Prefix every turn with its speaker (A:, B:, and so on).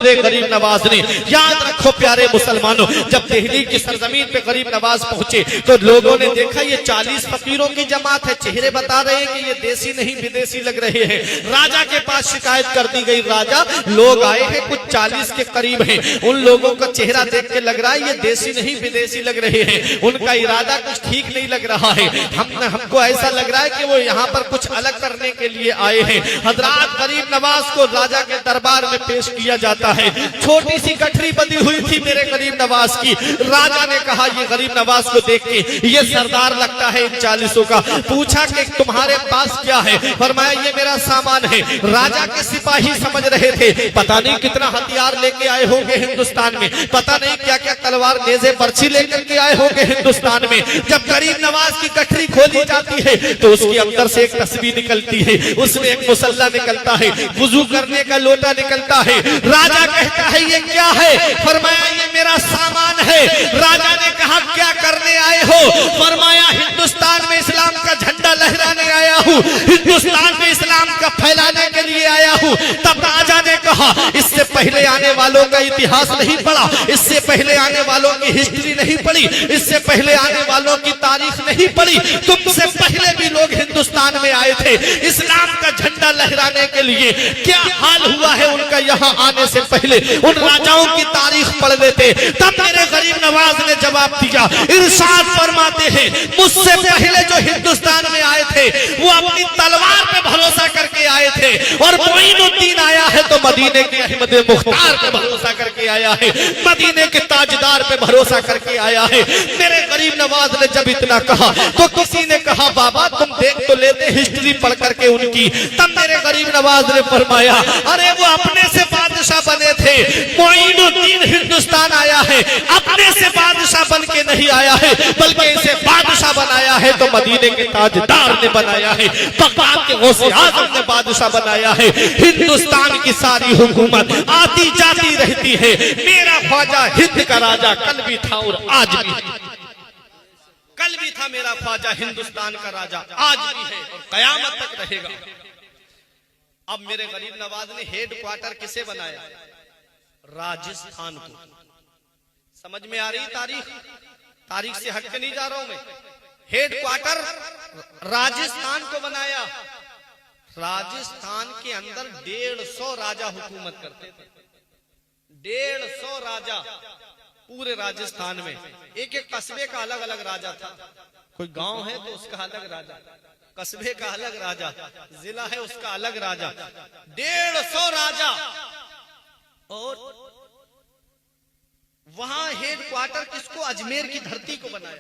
A: गरीब नवाज ने, याद रखो प्यारे मुसलमानों, जब दिल्ली की सरजमीन पे गरीब नवाज पहुंचे तो लोगों ने देखा ये 40 फकीरों की जमात है। चेहरे बता रहे हैं कि ये देसी नहीं विदेशी लग रहे हैं। राजा के पास शिकायत कर दी गई, राजा लोग आए हैं कुछ 40 के करीब हैं, उन लोगों का चेहरा देख के लग रहा है ये देसी नहीं विदेशी लग रहे हैं, उनका इरादा कुछ ठीक नहीं लग रहा है। हमको ऐसा लग रहा है कि वो यहाँ पर कुछ अलग करने के लिए आए हैं। हजरात, गरीब नवाज को राजा के दरबार में पेश किया जाता है। छोटी सी गठरी बंधी हुई थी मेरे गरीब नवाज की। राजा ने कहा ये गरीब नवाज को देख के ये सरदार लगता है इन 40 का। पूछा कि तुम्हारे पास क्या है? फरमाया ये मेरा सामान है। राजा के सिपाही समझ रहे थे पता नहीं कितना हथियार लेके आए होंगे हिंदुस्तान में, पता नहीं क्या क्या तलवार नेज़े बर्छी लेकर के आए होंगे हिंदुस्तान में। जब गरीब नवाज की गठरी खोली जाती है तो उसके अंदर से एक तस्वीर निकलती है, उसमें एक मुसल्ला निकलता है, वुजू करने का लोटा निकलता है। राजा कहता है ये क्या है? फरमाया ये मेरा सामान है। राजा ने कहा क्या करने आए हो? फरमाया हिंदुस्तान में इस्लाम का झंडा लहराने आया हूँ, हिंदुस्तान में इस्लाम का फैलाने के लिए आया हूँ। तब राजा ने कहा इससे पहले आने वालों का इतिहास नहीं पढ़ा, इससे पहले आने वालों की हिस्ट्री नहीं पढ़ी, इससे पहले आने वालों की तारीख नहीं पढ़ी। तुमसे पहले भी लोग हिंदुस्तान में आए थे इस्लाम का झंडा लहराने के लिए। क्या हाल हुआ है उनका यहाँ आने से पहले? उन राजाओं की तारीख पढ़ लेते। तब मेरे गरीब नवाज ने जवाब दिया, इरशाद फरमाते हैं मुझसे पहले जो हिंदुस्तान में आए थे वो अपनी तलवार पे भरोसा करके आए थे, और मोइनुद्दीन आया है तो मदीने के अहमद मुख्तार पे भरोसा करके आया है, मदीने के ताजदार पे भरोसा करके आया है। मेरे गरीब नवाज ने जब इतना कहा तो किसी ने कहा बाबा तुम देख तो लेते हिस्ट्री पढ़ करके उनकी। तब मेरे गरीब नवाज ने फरमाया अरे वो अपने से बादशाह बने थे, मोइनुद्दीन हिंदुस्तान आया है अपने से बादशाह बन के नहीं आया है, बल्कि इसे बादशाह बनाया है तो मदीने के ताजदार ने बनाया है, बगदाद के गौसे आज़म ने बादशाह बनाया है। हिंदुस्तान की सारी हुकूमत आती जाती रहती है। मेरा ख्वाजा हिंद का राजा कल भी था और आज भी है, कल भी था मेरा ख्वाजा हिंदुस्तान का राजा, आज भी है और कयामत तक रहेगा। अब मेरे गरीब नवाज ने हेड क्वार्टर किसे बनाया? राजस्थान को। समझ में आ रही तारीख? तारीख से हट के नहीं जा रहा हूं मैं। हेड क्वार्टर राजस्थान को बनाया। राजस्थान के अंदर 150 राजा हुकूमत करते थे, 150 राजा पूरे राजस्थान में। एक एक कस्बे का अलग अलग राजा था। कोई गांव है तो उसका अलग राजा, कस्बे का अलग राजा, जिला है उसका अलग राजा, 150 राजा। और वहां हेड क्वार्टर किसको? अजमेर की धरती को बनाया।